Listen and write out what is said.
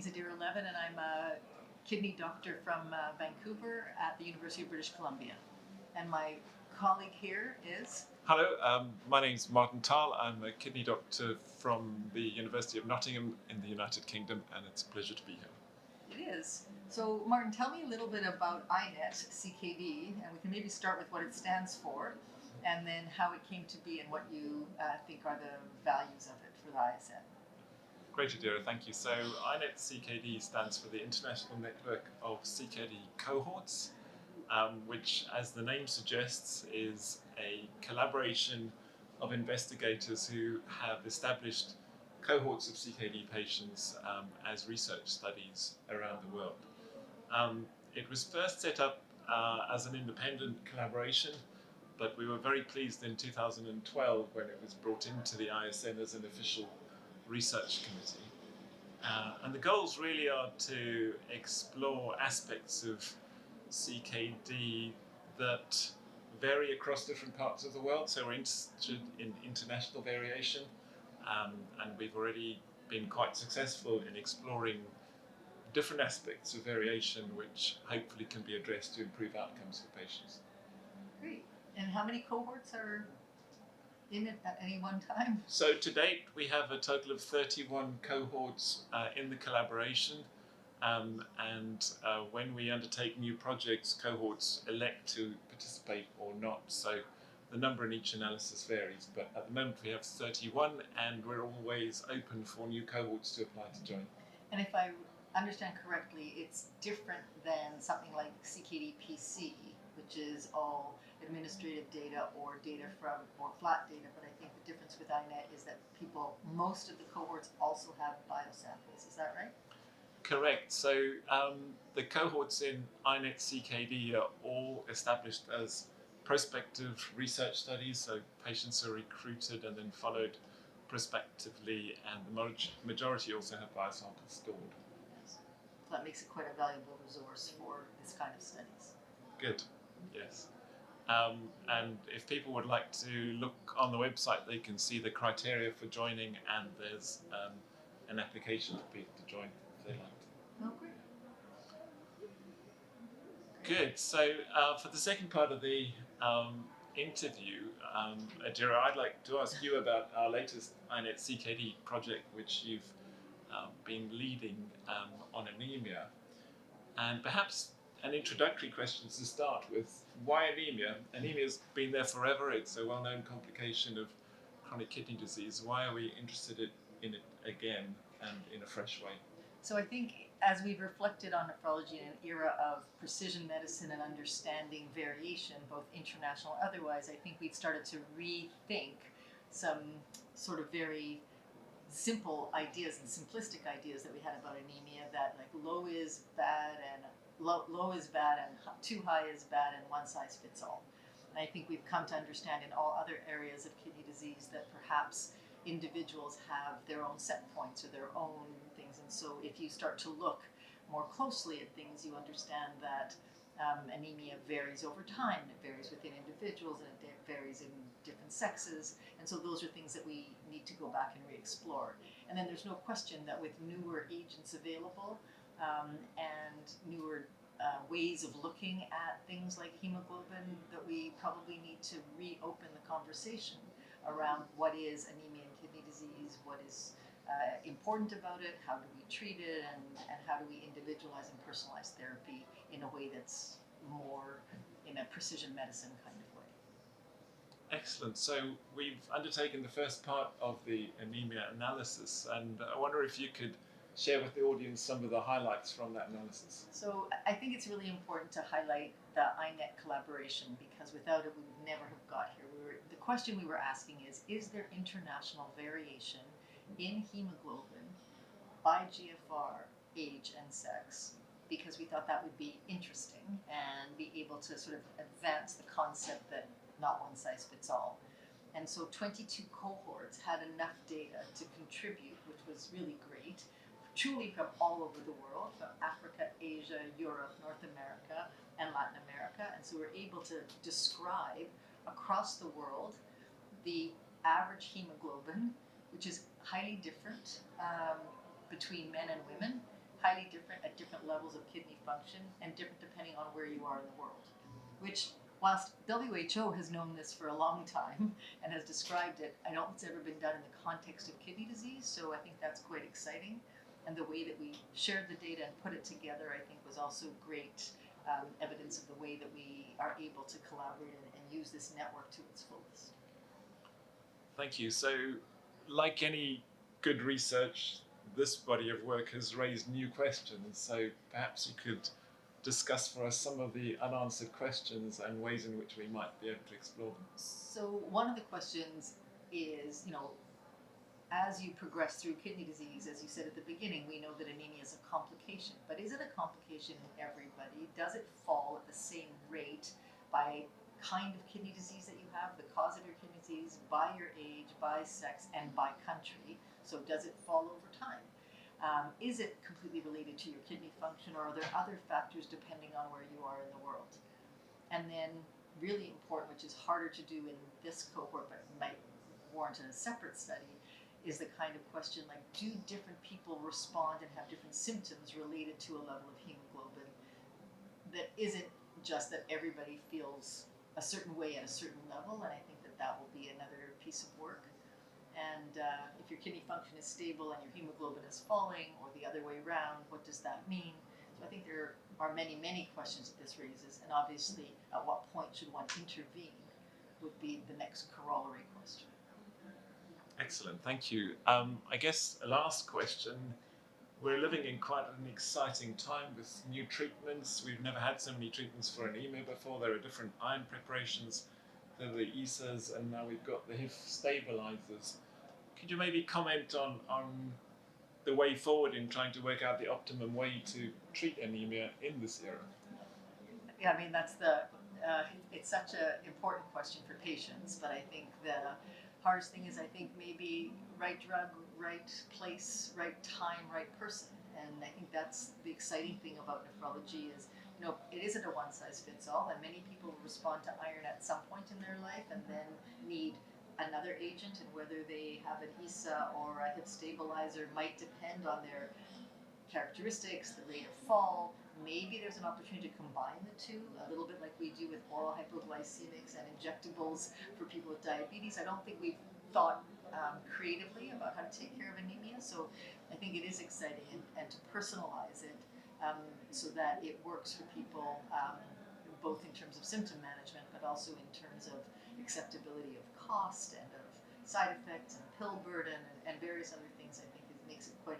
name's Adira Levin, and I'm a kidney doctor from Vancouver at the University of British Columbia. And my colleague here is... Hello, my name's Martin Tal. I'm a kidney doctor from the University of Nottingham in the United Kingdom, and it's a pleasure to be here. It is. So Martin, tell me a little bit about iNET, CKD, and we can maybe start with what it stands for, and then how it came to be and what you think are the values of it for the ISN. Great, Adira, thank you. So iNET CKD stands for the International Network of CKD Cohorts, which, as the name suggests, is a collaboration of investigators who have established cohorts of CKD patients as research studies around the world. It was first set up as an independent collaboration, but we were very pleased in 2012 when it was brought into the ISN as an official research committee. And the goals really are to explore aspects of CKD that vary across different parts of the world. So we're interested in international variation, and we've already been quite successful in exploring different aspects of variation which hopefully can be addressed to improve outcomes for patients. Great. And how many cohorts are in it at any one time? So to date we have a total of 31 cohorts in the collaboration, and when we undertake new projects, cohorts elect to participate or not. So the number in each analysis varies, but at the moment we have 31, and we're always open for new cohorts to apply to join. And if I understand correctly, it's different than something like CKD-PC, which is all administrative data or data from more flat data, but I think the difference with iNET is that most of the cohorts also have biosamples. Is that right? Correct. So the cohorts in iNET CKD are all established as prospective research studies, so patients are recruited and then followed prospectively, and the majority also have biosamples stored. Yes. So that makes it quite a valuable resource for this kind of studies. Good, yes. And if people would like to look on the website, they can see the criteria for joining, and there's an application for people to join if they like to. Oh, great. Good. So for the second part of the interview, Adira, I'd like to ask you about our latest iNET CKD project, which you've been leading on anemia. And perhaps an introductory question to start with: why anemia? Anemia's been there forever. It's a well-known complication of chronic kidney disease. Why are we interested in it again and in a fresh way? So I think as we've reflected on nephrology in an era of precision medicine and understanding variation, both international and otherwise, I think we've started to rethink some sort of very simple ideas and simplistic ideas that we had about anemia, that like low is bad and too high is bad and one size fits all. And I think we've come to understand in all other areas of kidney disease that perhaps individuals have their own set points or their own things, and so if you start to look more closely at things, you understand that anemia varies over time, it varies within individuals, and it varies in different sexes, and so those are things that we need to go back and re-explore. And then there's no question that with newer agents available and newer ways of looking at things like hemoglobin, that we probably need to reopen the conversation around what is anemia in kidney disease, what is important about it, how do we treat it, and how do we individualize and personalize therapy in a way that's more in a precision medicine kind of way. Excellent. So we've undertaken the first part of the anemia analysis, and I wonder if you could share with the audience some of the highlights from that analysis. So I think it's really important to highlight the iNET collaboration, because without it we would never have got here. The question we were asking is there international variation in hemoglobin by GFR, age, and sex? Because we thought that would be interesting and be able to sort of advance the concept that not one size fits all. And so 22 cohorts had enough data to contribute, which was really great, truly from all over the world, from Africa, Asia, Europe, North America, and Latin America. And so we're able to describe across the world the average hemoglobin, which is highly different between men and women, highly different at different levels of kidney function and different depending on where you are in the world. Which, whilst WHO has known this for a long time and has described it, I don't think it's ever been done in the context of kidney disease, so I think that's quite exciting. And the way that we shared the data and put it together, I think, was also great evidence of the way that we are able to collaborate and use this network to its fullest. Thank you. So, like any good research, this body of work has raised new questions. So perhaps you could discuss for us some of the unanswered questions and ways in which we might be able to explore them. So one of the questions is, as you progress through kidney disease, as you said at the beginning, we know that anemia is a complication. But is it a complication in everybody? Does it fall at the same rate by kind of kidney disease that you have, the cause of your kidney disease, by your age, by sex, and by country? So does it fall over time? Is it completely related to your kidney function, or are there other factors depending on where you are in the world? And then, really important, which is harder to do in this cohort but might warrant a separate study, is the kind of question like, do different people respond and have different symptoms related to a level of hemoglobin that isn't just that everybody feels a certain way at a certain level? And I think that will be another piece of work. And if your kidney function is stable and your hemoglobin is falling, or the other way around, what does that mean? So I think there are many, many questions that this raises, and obviously at what point should one intervene would be the next corollary question. Excellent, thank you. I guess a last question. We're living in quite an exciting time with new treatments. We've never had so many treatments for anemia before. There are different iron preparations. There are the ESAs, and now we've got the HIF stabilizers. Could you maybe comment on the way forward in trying to work out the optimum way to treat anemia in this era? Yeah, I mean, it's such an important question for patients, but I think the hardest thing is, I think, maybe right drug, right place, right time, right person. And I think that's the exciting thing about nephrology is, it isn't a one-size-fits-all, and many people respond to iron at some point in their life and then need another agent, and whether they have an ESA or a HIF stabilizer might depend on their characteristics, the rate of fall. Maybe there's an opportunity to combine the two, a little bit like we do with oral hypoglycemics and injectables for people with diabetes. I don't think we've thought creatively about how to take care of anemia, so I think it is exciting and to personalize it so that it works for people, both in terms of symptom management, but also in terms of acceptability of cost and of side effects and pill burden and various other things. I think it makes it quite